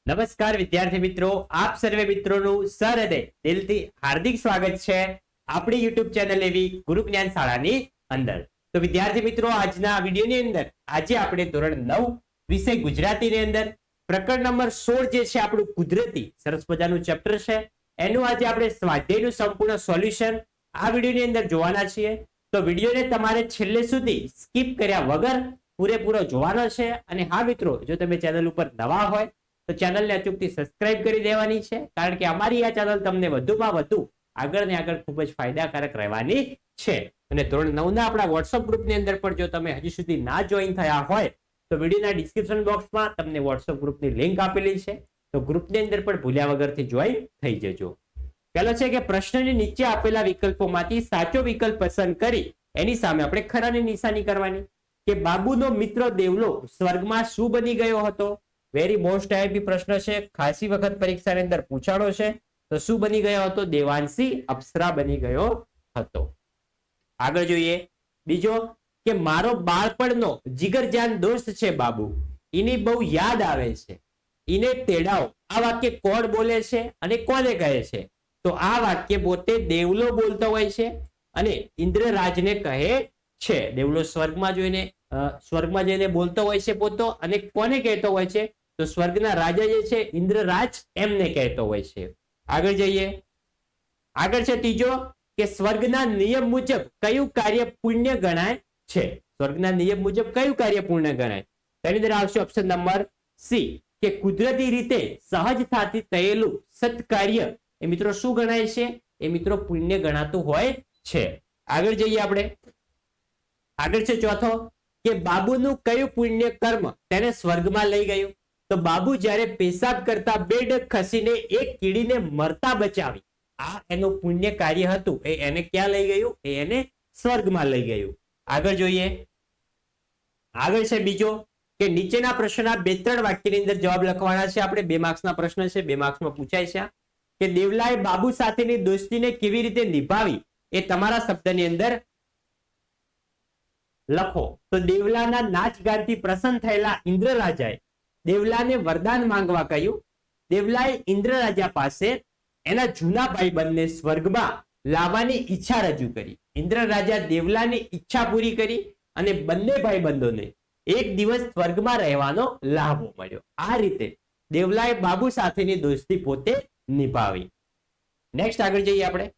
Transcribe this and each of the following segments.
નમસ્કાર વિદ્યાર્થી મિત્રો, આપ સર્વે મિત્રોનું સહૃદય દિલથી હાર્દિક સ્વાગત છે આપણી યુટ્યુબ ચેનલ એવી ગુરુ જ્ઞાન શાળાની અંદર. તો વિદ્યાર્થી મિત્રો, આજના વિડીયોની અંદર આજે આપણે ધોરણ 9 વિષય ગુજરાતીની અંદર પ્રકરણ નંબર 16 જે છે આપણું કુદરતી સરસ મજાનું ચેપ્ટર છે, એનું આજે આપણે સ્વાધ્યાયનું સંપૂર્ણ સોલ્યુશન આ વિડીયોની અંદર જોવાના છીએ. તો વિડીયોને તમારે છેલ્લે સુધી સ્કીપ કર્યા વગર પૂરેપૂરો જોવાનો છે. અને હા મિત્રો, જો તમે ચેનલ ઉપર નવા હોય તો ચેનલને અચૂકથી સબસ્ક્રાઇબ કરી દેવાની છે, કારણ કે અમારી આ ચેનલ તમને વધુમાં વધુ આગળ ને આગળ ખૂબ જ ફાયદાકારક રહેવાની છે. અને ધોરણ 9 ના આપણા વોટ્સઅપ ગ્રુપની અંદર પણ જો તમે હજી સુધી ના જોઈન થયા હોય તો વિડીયોના ડિસ્ક્રિપ્શન બોક્સમાં તમને વોટ્સઅપ ગ્રુપની લિંક આપેલી છે, તો ગ્રુપની અંદર પણ ભૂલ્યા વગરથી જોઈન થઈ જજો. પહેલો છે કે પ્રશ્નની નીચે આપેલા વિકલ્પોમાંથી સાચો વિકલ્પ પસંદ કરી એની સામે આપણે ખરાની નિશાની કરવાની. કે બાબુનો મિત્ર દેવલો સ્વર્ગમાં શું બની ગયો હતો? વેરી મોસ્ટ આઈએમપી પ્રશ્ન છે, ખાસી વખત પરીક્ષાની અંદર પૂછાણો છે. તો શું બની ગયો હતો? દેવાંશી અપ્સરા બની ગયો હતો. આગળ જોઈએ બીજો, કે મારો બાળપણનો જીગરજાન દોસ્ત છે બાબુ, એની બહુ યાદ આવે છે, એને તેડાવ. આ વાક્ય કોણ બોલે છે અને કોને કહે છે? તો આ વાક્ય પોતે દેવલો બોલતો હોય છે અને ઇન્દ્રરાજને કહે છે. દેવલો સ્વર્ગમાં જઈને બોલતો હોય છે પોતો, અને કોને કહેતો હોય છે? તો સ્વર્ગના રાજા જે છે ઇન્દ્રરાજ એમને કહેતો હોય છે. આગળ જઈએ. આગળ છે ત્રીજો, કે સ્વર્ગના નિયમ મુજબ કયું કાર્ય પુણ્ય ગણાય છે? સ્વર્ગના નિયમ મુજબ કયું કાર્ય પુણ્ય ગણાય? તેની અંદર આવશે ઓપ્શન નંબર સી, કે કુદરતી રીતે સહજતાથી થયેલું સત્કાર્ય એ મિત્રો શું ગણાય છે? એ મિત્રો પુણ્ય ગણાતું હોય છે. આગળ જઈએ આપણે. આગળ છે ચોથો, કે બાબુનું કયું પુણ્ય કર્મ તેને સ્વર્ગમાં લઈ ગયું? તો બાબુ જ્યારે પેશાબ કરતા બે ડગ ખસીને એક કીડીને મરતા બચાવી, આ એનું પુણ્ય કાર્ય હતું, એ એને ક્યાં લઈ ગયું? એ એને સ્વર્ગમાં લઈ ગયું. આગળ જોઈએ. આગળ છે બીજો, કે નીચેના પ્રશ્નના 2-3 વાક્યની અંદર જવાબ લખવાના છે આપણે. 2 માર્ક્સના પ્રશ્ન છે, 2 માર્ક્સમાં પૂછાય છે. કે દેવલાએ બાબુ સાથેની દોસ્તીને કેવી રીતે નિભાવી એ તમારા શબ્દની અંદર લખો. તો દેવલાના નાચ ગાનથી પ્રસન્ન થયેલા ઇન્દ્રરાજાએ દેવલાને વરદાન માંગવા કહ્યું. દેવલાએ ઇન્દ્રરાજા પાસે એના જૂના ભાઈબંધને સ્વર્ગમાં લાવવાની ઈચ્છા રજૂ કરી. ઇન્દ્રરાજા દેવલાની ઈચ્છા પૂરી કરી અને બંને ભાઈબંધોને એક દિવસ સ્વર્ગમાં રહેવાનો લાભો મળ્યો. આ રીતે દેવલાએ બાબુ સાથેની દોસ્તી પોતે નિભાવી. નેક્સ્ટ આગળ જઈએ આપણે.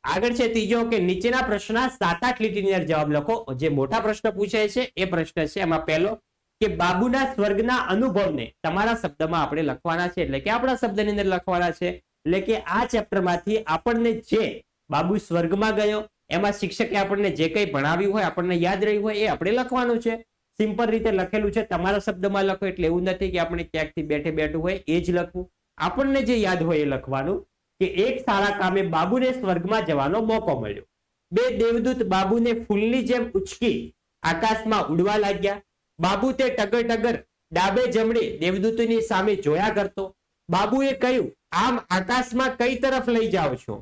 આગળ છે ત્રીજો, કે નીચેના પ્રશ્નના 7-8 લીટીની અંદર જવાબ લખો. જે મોટા પ્રશ્ન પૂછાય છે એ પ્રશ્ન છે. એમાં પહેલો, કે બાબુના સ્વર્ગના અનુભવને તમારા શબ્દમાં આપણે લખવાના છે, એટલે કે આપણા શબ્દની અંદર લખવાના છે. એટલે કે આ ચેપ્ટરમાંથી આપણને જે બાબુ સ્વર્ગમાં ગયો એમાં શિક્ષકે આપણને જે કંઈ ભણાવ્યું હોય, આપણને યાદ રહ્યું હોય, એ આપણે લખવાનું છે. સિમ્પલ રીતે લખેલું છે, તમારા શબ્દમાં લખો. એટલે એવું નથી કે આપણે ક્યાંકથી બેઠું હોય એ જ લખવું. આપણને જે યાદ હોય એ લખવાનું. કે એક સારા કામે બાબુને સ્વર્ગમાં જવાનો મોકો મળ્યો. 2 દેવદૂત બાબુને ફૂલની જેમ ઉચકી આકાશમાં ઉડવા લાગ્યા. બાબુ તે ટગર ટગર ડાબે જમણે દેવદૂતની સામે જોયા કરતો. બાબુએ કહ્યું, આમ આકાશમાં કઈ તરફ લઈ જાઓ છો?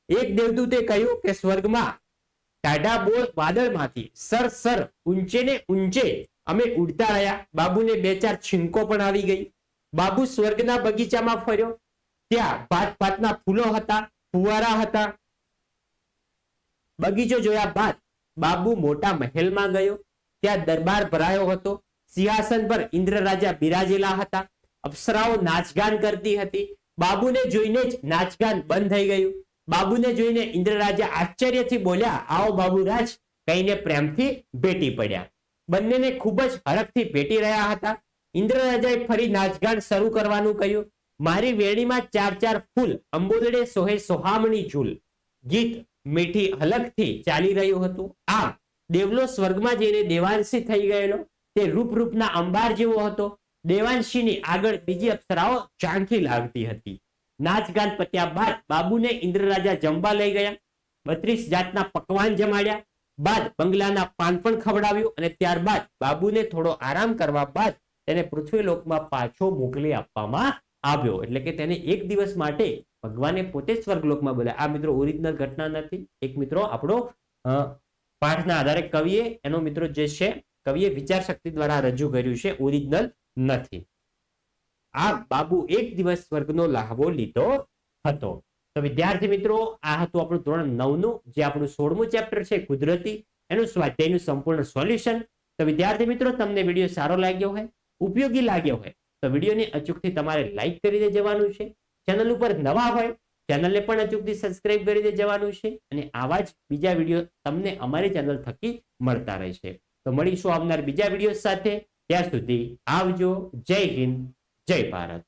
એક દેવદૂતે કહ્યું કે સ્વર્ગમાં ટાઢા બોળ વાદળમાંથી સર ઊંચે ને ઊંચે અમે ઉડતા રહ્યા. બાબુને 2-4 છીંકો પણ આવી ગઈ. બાબુ સ્વર્ગના બગીચામાં ફર્યો. ત્યાં ભાતના ફૂલો હતા, ફુવારા હતા. બગીચો જોયા બાદ બાબુ મોટા મહેલમાં ગયો. ત્યાં દરબાર ભરાયો હતો. સિંહાસન પર ઇન્દ્રરાજા બિરાજેલા હતા. અપ્સરાઓ નાચગાન કરતી હતી. બાબુને જોઈને જ નાચગાન બંધ થઈ ગયું. બાબુને જોઈને ઇન્દ્રરાજા આશ્ચર્યથી બોલ્યા, આવો બાબુરાજ, કહીને પ્રેમથી ભેટી પડ્યા. બંનેને ખૂબ જ હરખથી ભેટી રહ્યા હતા. ઇન્દ્રરાજાએ ફરી નાચગાન શરૂ કરવાનું કહ્યું. મારી વેણીમાં 4 ફૂલ અંબોદડે સોહે સોહામણી ઝૂલ ગીત મીઠી હલકથી ચાલી રહ્યું હતું. આમ દેવલો સ્વર્ગમાં જઈને દેવાંશી થઈ ગયેલો. તે રૂપના અંબાર જેવો હતો. દેવાંશીની આગળ બીજી અપ્સરાઓ ઝાંખી લાગતી હતી. નાચગાન પત્યા બાદ બાબુને ઇન્દ્રરાજા જમવા લઈ ગયા. 32 જાતના પકવાન જમાડ્યા. બાદ બંગલાના પાન પણ ખવડાવ્યું. અને ત્યારબાદ બાબુને થોડો આરામ કરવા બાદ તેને પૃથ્વીલોકમાં પાછો મોકલી આપવામાં આવ્યો. એટલે કે તેને એક દિવસ માટે ભગવાને પોતે સ્વર્ગલોકમાં બોલાવ્યો. આ મિત્રો ઓરિજિનલ ઘટના નથી. એક મિત્રો આપણો પાઠના આધારે કવિએ એનો મિત્રો જે છે કવિએ વિચાર શક્તિ દ્વારા રજૂ કર્યું છે, ઓરિજિનલ નથી. આ બાબુ એક દિવસ સ્વર્ગનો લહાવો લીધો હતો. તો વિદ્યાર્થી મિત્રો, આ હતું આપણું ધોરણ 9 નું જે આપણું 16મું ચેપ્ટર છે કુદરતી, એનું સ્વાધ્યાયનું સંપૂર્ણ સોલ્યુશન. તો વિદ્યાર્થી મિત્રો, તમને વિડીયો સારો લાગ્યો હોય, ઉપયોગી લાગ્યો હોય તો વિડીયોને અચૂકથી તમારે લાઈક કરી જવાનું છે. ચેનલ ઉપર નવા હોય ચેનલને પણ અચૂકથી સબસ્ક્રાઇબ કરી જવાનું છે. અને આવા જ બીજા વિડીયો તમને અમારી ચેનલ થકી મળતા રહેશે. તો મળીશું આવનાર બીજા વિડીયો સાથે. ત્યાં સુધી આવજો. જય હિન્દ, જય ભારત.